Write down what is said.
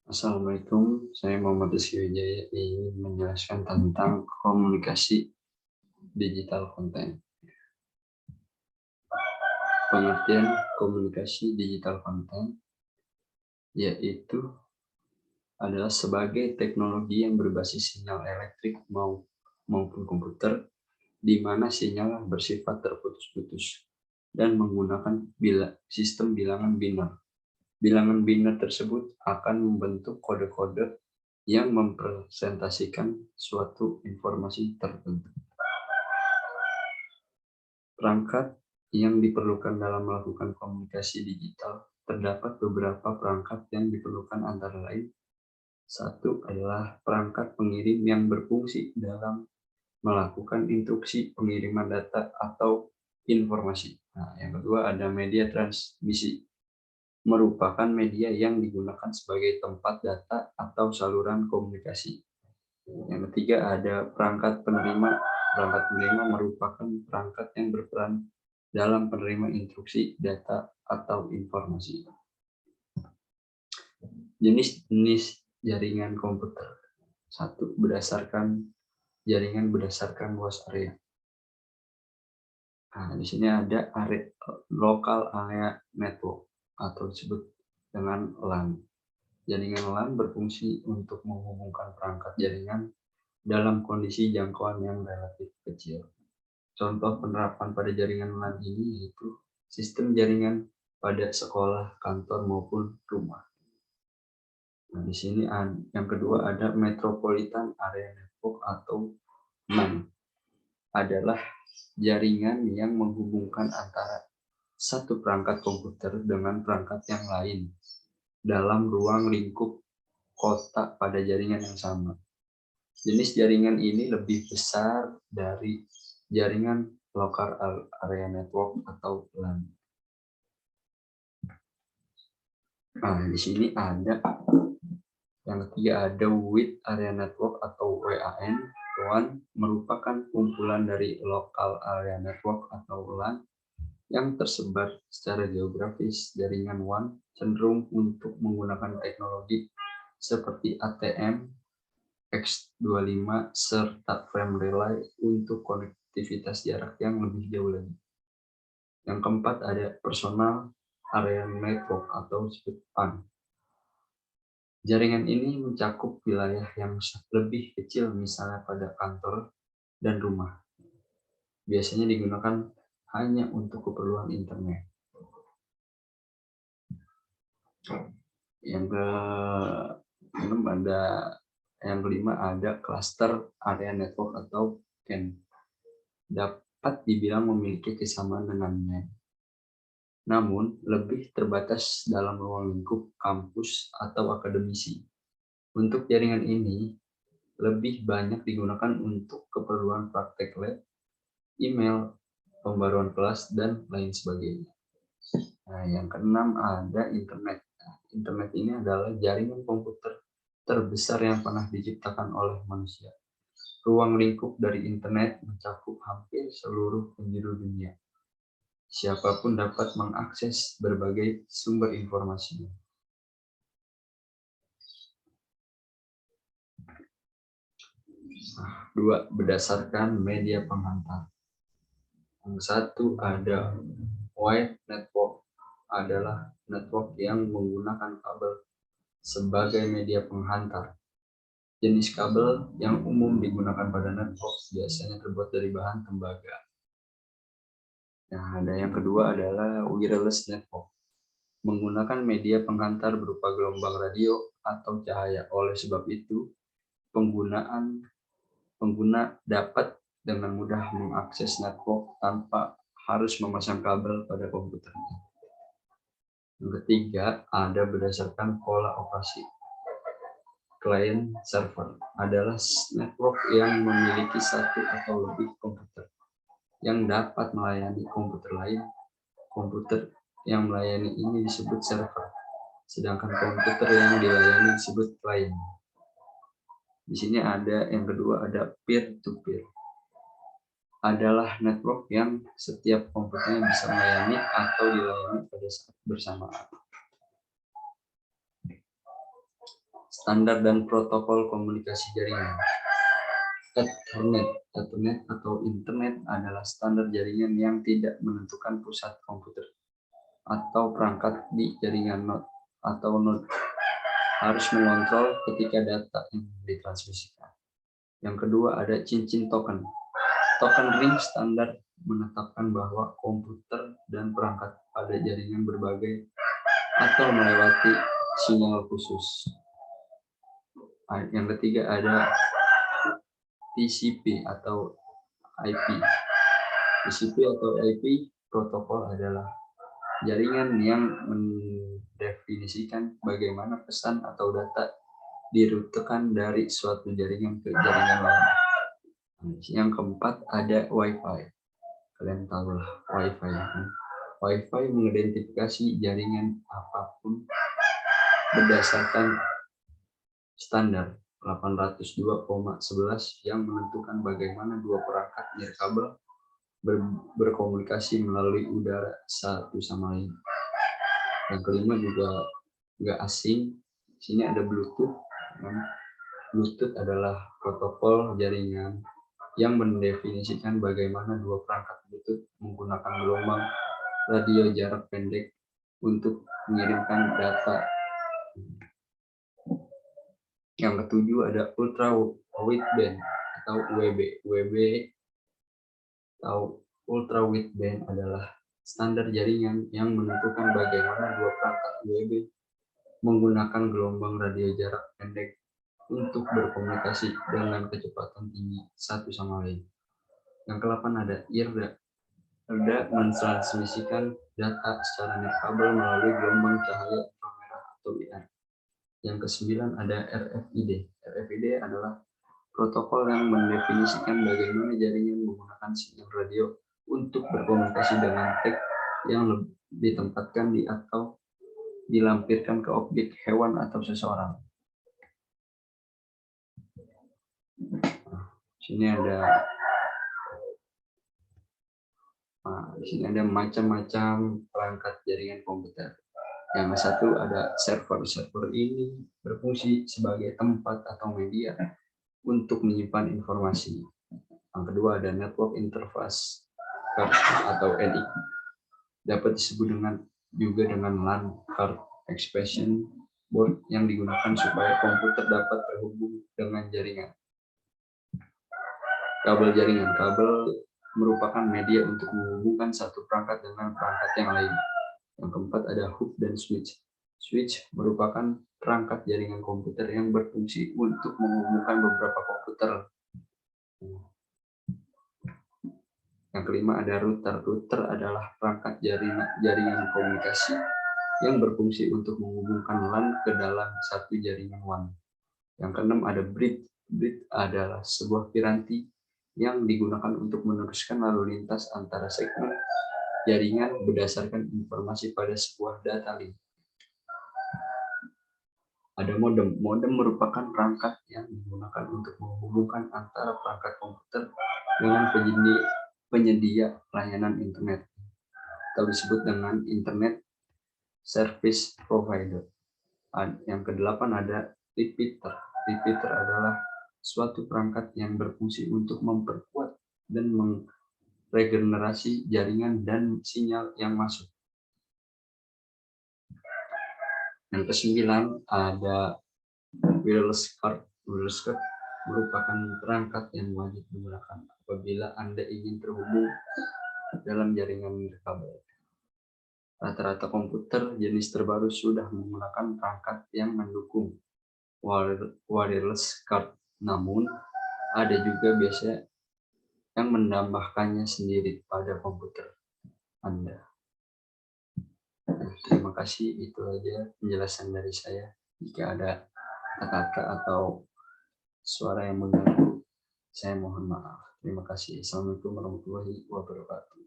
Assalamualaikum, saya Muhammad Rizky Wijaya ingin menjelaskan tentang komunikasi digital konten. Pengertian komunikasi digital konten yaitu adalah sebagai teknologi yang berbasis sinyal elektrik maupun komputer, di mana sinyal bersifat terputus-putus dan menggunakan sistem bilangan biner. Bilangan biner tersebut akan membentuk kode-kode yang mempresentasikan suatu informasi tertentu. Perangkat yang diperlukan dalam melakukan komunikasi digital, terdapat beberapa perangkat yang diperlukan antara lain. Satu adalah perangkat pengirim yang berfungsi dalam melakukan instruksi pengiriman data atau informasi. Nah, yang kedua ada media transmisi, merupakan media yang digunakan sebagai tempat data atau saluran komunikasi. Yang ketiga ada perangkat penerima. Perangkat penerima merupakan perangkat yang berperan dalam penerima instruksi, data, atau informasi. Jenis-jenis jaringan komputer. Satu, jaringan berdasarkan luas area. Nah, di sini ada local area network atau disebut dengan LAN. Jaringan LAN berfungsi untuk menghubungkan perangkat jaringan dalam kondisi jangkauan yang relatif kecil. Contoh penerapan pada jaringan LAN ini yaitu sistem jaringan pada sekolah, kantor, maupun rumah. Nah, di sini yang kedua ada Metropolitan Area Network atau MAN. Adalah jaringan yang menghubungkan antara satu perangkat komputer dengan perangkat yang lain dalam ruang lingkup kota pada jaringan yang sama. Jenis jaringan ini lebih besar dari jaringan local area network atau LAN. Nah, di sini ada yang ketiga ada Wide Area Network atau WAN. WAN merupakan kumpulan dari local area network atau LAN yang tersebar secara geografis. Jaringan WAN cenderung untuk menggunakan teknologi seperti ATM, X25, serta frame relay untuk konektivitas jarak yang lebih jauh lagi. Yang keempat ada Personal Area Network atau disebut PAN. Jaringan ini mencakup wilayah yang lebih kecil, misalnya pada kantor dan rumah. Biasanya digunakan hanya untuk keperluan internet. Yang kelima ada Cluster Area Network atau CAN. Dapat dibilang memiliki kesamaan dengan NAN, namun lebih terbatas dalam ruang lingkup kampus atau akademisi. Untuk jaringan ini lebih banyak digunakan untuk keperluan praktek lab, email, pembaruan kelas, dan lain sebagainya. Nah, yang keenam ada internet. Nah, internet ini adalah jaringan komputer terbesar yang pernah diciptakan oleh manusia. Ruang lingkup dari internet mencakup hampir seluruh penjuru dunia. Siapapun dapat mengakses berbagai sumber informasi. Dua, berdasarkan media penghantar. Yang satu ada wide network, adalah network yang menggunakan kabel sebagai media penghantar. Jenis kabel yang umum digunakan pada network biasanya terbuat dari bahan tembaga. Nah, ada yang kedua adalah wireless network, menggunakan media penghantar berupa gelombang radio atau cahaya. Oleh sebab itu, pengguna dapat dengan mudah mengakses network tanpa harus memasang kabel pada komputernya. Yang ketiga, ada berdasarkan pola operasi. Client server adalah network yang memiliki satu atau lebih komputer yang dapat melayani komputer lain. Komputer yang melayani ini disebut server, sedangkan komputer yang dilayani disebut client. Di sini ada yang kedua, ada peer-to-peer. Adalah network yang setiap komputernya bisa melayani atau dilayani pada saat bersamaan. Standar dan protokol komunikasi jaringan. Ethernet atau internet adalah standar jaringan yang tidak menentukan pusat komputer atau perangkat di jaringan node atau node harus mengontrol ketika data yang ditransmisikan. Yang kedua ada cincin token. Token ring standar menetapkan bahwa komputer dan perangkat pada jaringan berbagai atau melewati sinyal khusus. Yang ketiga ada TCP atau IP. TCP atau IP protokol adalah jaringan yang mendefinisikan bagaimana pesan atau data dirutekan dari suatu jaringan ke jaringan lain. Yang keempat ada Wi-Fi. Kalian tahu lah Wi-Fi. Wi-Fi mengidentifikasi jaringan apapun berdasarkan standar 802,11 yang menentukan bagaimana dua perangkat nirkabel berkomunikasi melalui udara satu sama lain. Yang kelima juga nggak asing. Di sini ada Bluetooth. Bluetooth adalah protokol jaringan yang mendefinisikan bagaimana dua perangkat Bluetooth menggunakan gelombang radio jarak pendek untuk mengirimkan data. Yang ketujuh ada ultra wideband atau UWB. UWB atau ultra wideband adalah standar jaringan yang menentukan bagaimana dua perangkat UWB menggunakan gelombang radio jarak pendek untuk berkomunikasi dengan kecepatan tinggi satu sama lain. Yang ke-8 ada IRDA. IRDA mentransmisikan data secara nirkabel melalui gelombang cahaya inframerah atau IR. Yang ke-9 ada RFID. RFID adalah protokol yang mendefinisikan bagaimana jaringan menggunakan sinyal radio untuk berkomunikasi dengan tag yang ditempatkan di atau dilampirkan ke objek hewan atau seseorang. Di sini ada macam-macam perangkat jaringan komputer. Yang satu ada server. Server ini berfungsi sebagai tempat atau media untuk menyimpan informasi. Yang kedua ada network interface card atau NIC. Dapat disebut juga dengan LAN card expansion board yang digunakan supaya komputer dapat terhubung dengan jaringan. Kabel jaringan. Kabel merupakan media untuk menghubungkan satu perangkat dengan perangkat yang lain. Yang keempat ada hub dan switch. Switch merupakan perangkat jaringan komputer yang berfungsi untuk menghubungkan beberapa komputer. Yang kelima ada router. Router adalah perangkat jaringan komunikasi yang berfungsi untuk menghubungkan LAN ke dalam satu jaringan WAN. Yang keenam ada bridge. Bridge adalah sebuah piranti yang digunakan untuk meneruskan lalu lintas antara segmen jaringan berdasarkan informasi pada sebuah data link. Ada modem. Modem merupakan perangkat yang digunakan untuk menghubungkan antara perangkat komputer dengan penyedia layanan internet atau disebut dengan internet service provider. Yang kedelapan ada repeater. Repeater adalah suatu perangkat yang berfungsi untuk memperkuat dan regenerasi jaringan dan sinyal yang masuk. Yang kesembilan ada wireless card. Wireless card merupakan perangkat yang wajib digunakan apabila Anda ingin terhubung dalam jaringan nirkabel. Rata-rata komputer jenis terbaru sudah menggunakan perangkat yang mendukung wireless card, namun ada juga biasanya yang menambahkannya sendiri pada komputer Anda. Terima kasih, itu aja penjelasan dari saya. Jika ada kata-kata atau suara yang mengganggu, saya mohon maaf. Terima kasih. Assalamualaikum warahmatullahi wabarakatuh.